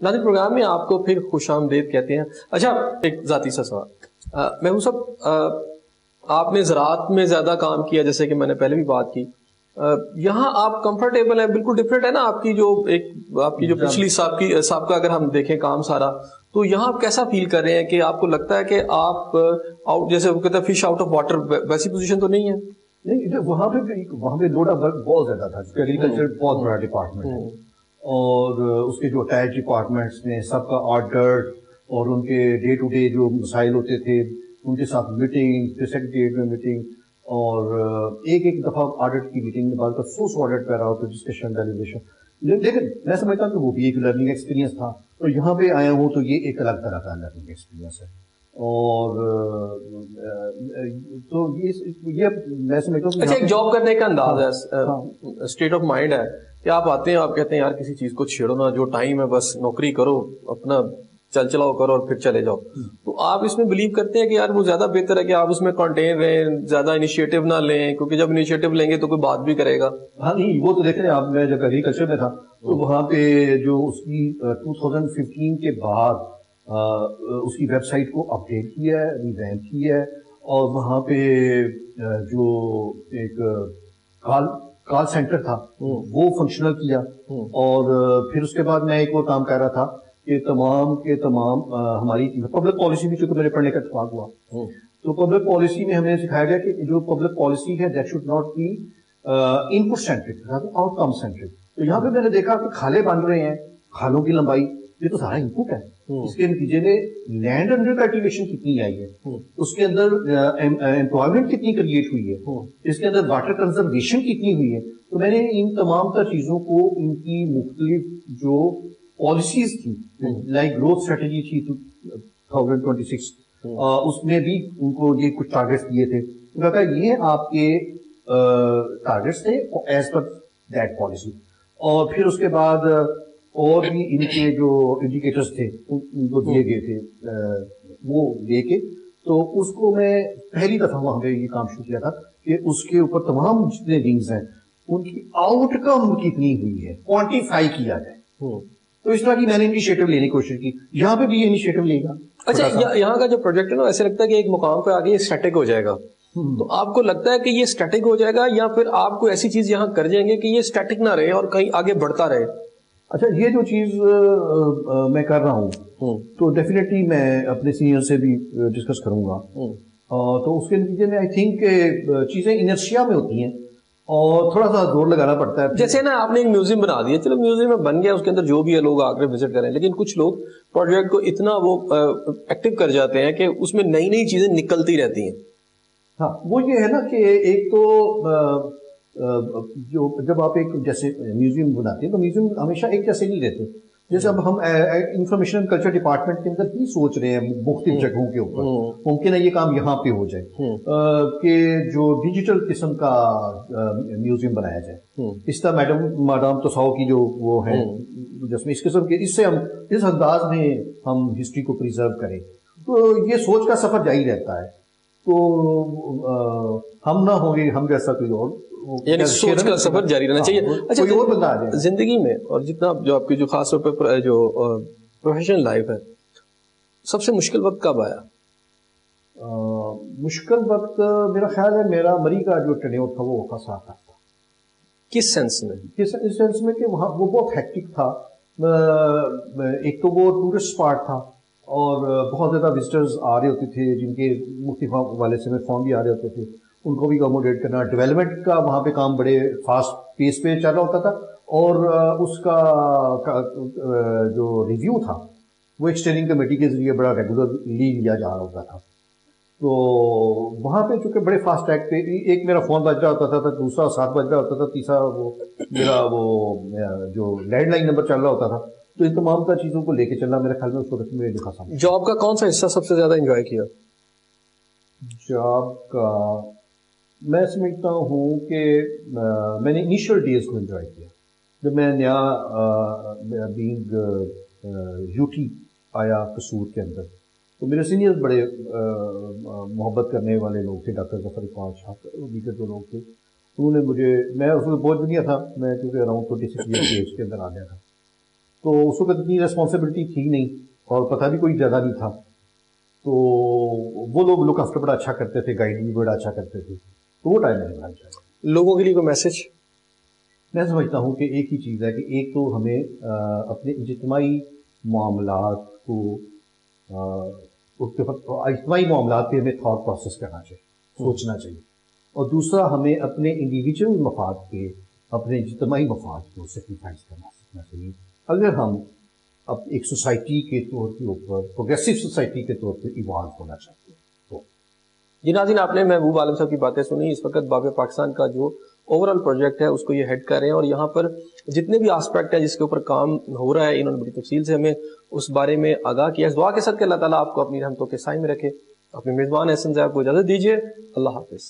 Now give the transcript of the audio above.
ناظرین پروگرام میں آپ کو پھر خوش آمدید کہتے ہیں. اچھا ایک ذاتی سا سوال, محبوب صاحب آپ نے زراعت میں زیادہ کام کیا جیسے کہ میں نے پہلے بھی بات کی, یہاں آپ کمفرٹیبل ہیں؟ بالکل ڈفرینٹ ہے نا آپ کی جو پچھلی سابقہ اگر ہم دیکھیں کام سارا, تو یہاں آپ کیسا فیل کر رہے ہیں کہ آپ کو لگتا ہے کہ آپ جیسے وہ کہتے ہیں فش آؤٹ آف واٹر ویسی پوزیشن تو نہیں ہے؟ نہیں, وہاں پہ لوڈ آف ورک بہت زیادہ تھا. ایگریکلچر بہت بڑا ڈپارٹمنٹ ہے اور اس کے جو اٹیچ ڈپارٹمنٹس نے سب کا آرڈر اور ان کے ڈے ٹو ڈے جو مسائل ہوتے تھے ان کے ساتھ میٹنگ, سیکریٹریٹ میں میٹنگ, اور ایک دفعہ آڈٹ کی میٹنگ میں بعد کا سوس آڈٹ کر رہا ہوتا ڈسکشن ڈیلیبریشن. لیکن میں سمجھتا ہوں کہ وہ بھی ایک لرننگ ایکسپیرینس تھا, اور یہاں پہ آیا ہوں تو یہ ایک الگ طرح کا لرننگ ایکسپیرینس ہے. اور تو یہ میں سمجھتا ہوں اچھا ایک جاب کرنے کا انداز ہے, اسٹیٹ آف مائنڈ ہے کہ آپ آتے ہیں آپ کہتے ہیں یار کسی چیز کو چھیڑو نا, جو ٹائم ہے بس نوکری کرو, اپنا چل چلاؤ کرو اور پھر چلے جاؤ. تو آپ اس میں بلیو کرتے ہیں کہ یار وہ زیادہ بہتر ہے کہ آپ اس میں کنٹین رہیں, زیادہ انیشیٹو نہ لیں, کیونکہ جب انیشیٹو لیں گے تو کوئی بات بھی کرے گا؟ ہاں نہیں, وہ تو دیکھ رہے ہیں آپ, میں جب ایگریکلچر میں تھا تو وہاں پہ جو اس کی 2015 کے بعد اس کی ویب سائٹ کو اپڈیٹ کیا ہے, ریویمپ کیا ہے, اور وہاں پہ جو ایک کال سینٹر تھا وہ فنکشنل کیا. اور پھر اس کے بعد میں ایک اور کام کر رہا تھا کہ تمام کے تمام ہماری پبلک پالیسی بھی, چونکہ میرے پڑھنے کا اتفاق ہوا, تو پبلک پالیسی میں ہمیں سکھایا گیا کہ جو پبلک پالیسی ہے that should not be input centric, outcome centric. تو یہاں پہ میں نے دیکھا کہ کھالے بن رہے ہیں, کھالوں کی لمبائی یہ تو سارا ان پٹ ہے. اس کے نتیجے میں لینڈ انڈر کلٹیویشن کتنی آئی ہے, اس کے اندر امپلائمنٹ کتنی کریٹ ہوئی ہے, اس کے اندر واٹر کنزرویشن کتنی ہوئی ہے. تو میں نے ان تمام تر چیزوں کو ان کی مختلف جو پالیسیز تھی, لائک گروتھ اسٹریٹجی تھی 2026, اس میں بھی ان کو یہ کچھ ٹارگیٹس دیے تھے. کہا یہ آپ کے ٹارگیٹس تھے ایز پر دیٹ پالیسی. اور پھر اس کے بعد اور بھی ان کے جو انڈیکیٹرز تھے ان کو دیے گئے تھے, وہ لے کے تو اس کو میں پہلی دفعہ وہاں پہ یہ کام شروع کیا تھا کہ اس کے اوپر تمام جتنے ونگز ہیں ان کی آؤٹ کم کتنی ہوئی ہے کوانٹیفائی کیا جائے. تو اس طرح کی میں نے انیشیٹو لینے کی کوشش کی, یہاں پہ بھی یہ انیشیٹو لے گا. اچھا یہاں کا جو پروجیکٹ ہے نا ایسے لگتا ہے کہ ایک مقام پہ آگے اسٹیٹک ہو جائے گا, تو آپ کو لگتا ہے کہ یہ اسٹیٹک ہو جائے گا یا پھر آپ کو ایسی چیز یہاں کر جائیں گے کہ یہ اسٹیٹک نہ رہے اور کہیں آگے بڑھتا رہے؟ اچھا یہ جو چیز میں کر رہا ہوں تو ڈیفینیٹلی میں اپنے سینئر سے بھی ڈسکس کروں گا, تو اس کے نتیجے میں آئی تھنک چیزیں انرشیا میں ہوتی ہیں اور تھوڑا سا زور لگانا پڑتا ہے. جیسے نا آپ نے ایک میوزیم بنا دیا, چلو میوزیم میں بن گیا, اس کے اندر جو بھی ہے لوگ آ کر وزٹ کریں, لیکن کچھ لوگ پروجیکٹ کو اتنا وہ ایکٹیو کر جاتے ہیں کہ اس میں نئی نئی چیزیں نکلتی رہتی ہیں. ہاں وہ یہ ہے نا کہ ایک تو جو جب آپ ایک جیسے میوزیم بناتے ہیں تو میوزیم ہمیشہ ایک جیسے نہیں رہتے. جیسے اب ہم انفارمیشن کلچر ڈپارٹمنٹ کے اندر ہی سوچ رہے ہیں مختلف جگہوں کے اوپر, ممکن ہے یہ کام یہاں پہ ہو جائے کہ جو ڈیجیٹل قسم کا میوزیم بنایا جائے. اس طرح میڈم توساؤ کی جو وہ ہے جس میں اس قسم کے, اس سے ہم اس انداز میں ہم ہسٹری کو پریزرو کریں, تو یہ سوچ کا سفر جاری رہتا ہے. تو ہم نہ ہوں گے, ہم جیسا کوئی اور, یعنی سوچ کا سفر جاری رہنا چاہیے. اچھا کوئی اور بندہ آ جائے زندگی میں, اور جتنا جو آپ کی جو خاص طور پہ جو پروفیشنل لائف ہے, سب سے مشکل وقت کب آیا؟ مشکل وقت میرا خیال ہے میرا مری کا جو ٹینیور تھا وہ خاصا تھا. کس سینس میں؟ اس سینس میں کہ وہاں وہ بہت ہیکٹک تھا. ایک تو وہ ٹورسٹ اسپاٹ تھا اور بہت زیادہ وزٹرز آ رہے ہوتے تھے جن کے مختلف والے سے میں فارم بھی آ رہے ہوتے تھے, ان کو بھی اکوموڈیٹ کرنا. ڈیولپمنٹ کا وہاں پہ کام بڑے فاسٹ پیس پہ چل رہا ہوتا تھا, اور اس کا جو ریویو تھا وہ اسٹیئرنگ کمیٹی کے ذریعے بڑا ریگولرلی لیا جا رہا ہوتا تھا. تو وہاں پہ چونکہ بڑے فاسٹ ٹریک پہ ایک میرا فون بج رہا ہوتا تھا, دوسرا ساتھ بج رہا ہوتا تھا, تیسرا وہ میرا وہ جو لینڈ لائن نمبر چل رہا ہوتا تھا. تو ان تمام تر چیزوں کو لے کے چلنا میرے خیال میں اس وقت میں دکھا سکتا. جاب کا کون سا حصہ سب سے زیادہ انجوائے کیا؟ جاب کا میں سمجھتا ہوں کہ میں نے انیشیل ڈیز کو انجوائے کیا. جب میں نیا بینگ یوٹی آیا قصور کے اندر, تو میرے سینئر بڑے محبت کرنے والے لوگ تھے, ڈاکٹر ظفر اقبال شاہ دیگر جو لوگ تھے, انہوں نے مجھے, میں اس میں بوجھ بھی نہیں تھا, میں کیونکہ اراؤنڈ 26 ایئر کی ایج کے اندر آ گیا تھا, تو اس وقت اتنی ریسپانسبلٹی تھی نہیں اور پتہ بھی کوئی زیادہ نہیں تھا، تو وہ لوگ لک آفٹر بڑا اچھا کرتے تھے، گائیڈ بھی بڑا اچھا کرتے تھے، تو وہ ٹائم نہیں چاہیے. لوگوں کے لیے کوئی میسج؟ میں سمجھتا ہوں کہ ایک ہی چیز ہے کہ ایک تو ہمیں اپنے اجتماعی معاملات کو اجتماعی معاملات پہ ہمیں تھاٹ پروسیس کرنا چاہیے، سوچنا چاہیے، اور دوسرا ہمیں اپنے انڈیویجول مفاد پہ اپنے اجتماعی مفاد کو سیکریفائز کرنا سیکھنا چاہیے. اگر ہم اب ایک سوسائٹی کے طور کے اوپر پروگریسو سوسائٹی کے طور پہ ایوالو ہونا چاہتے ہیں تو. جی ناظرین، آپ نے محبوب عالم صاحب کی باتیں سنی. اس وقت باب پاکستان کا جو اوور آل پروجیکٹ ہے اس کو یہ ہیڈ کر رہے ہیں، اور یہاں پر جتنے بھی آسپیکٹ ہیں جس کے اوپر کام ہو رہا ہے، انہوں نے بڑی تفصیل سے ہمیں اس بارے میں آگاہ کیا. اس دعا کے ساتھ کہ اللہ تعالیٰ آپ کو اپنی رحمتوں کے سائے میں رکھے. اپنے میزبان احسن صاحب کو اجازت دیجیے. اللہ حافظ.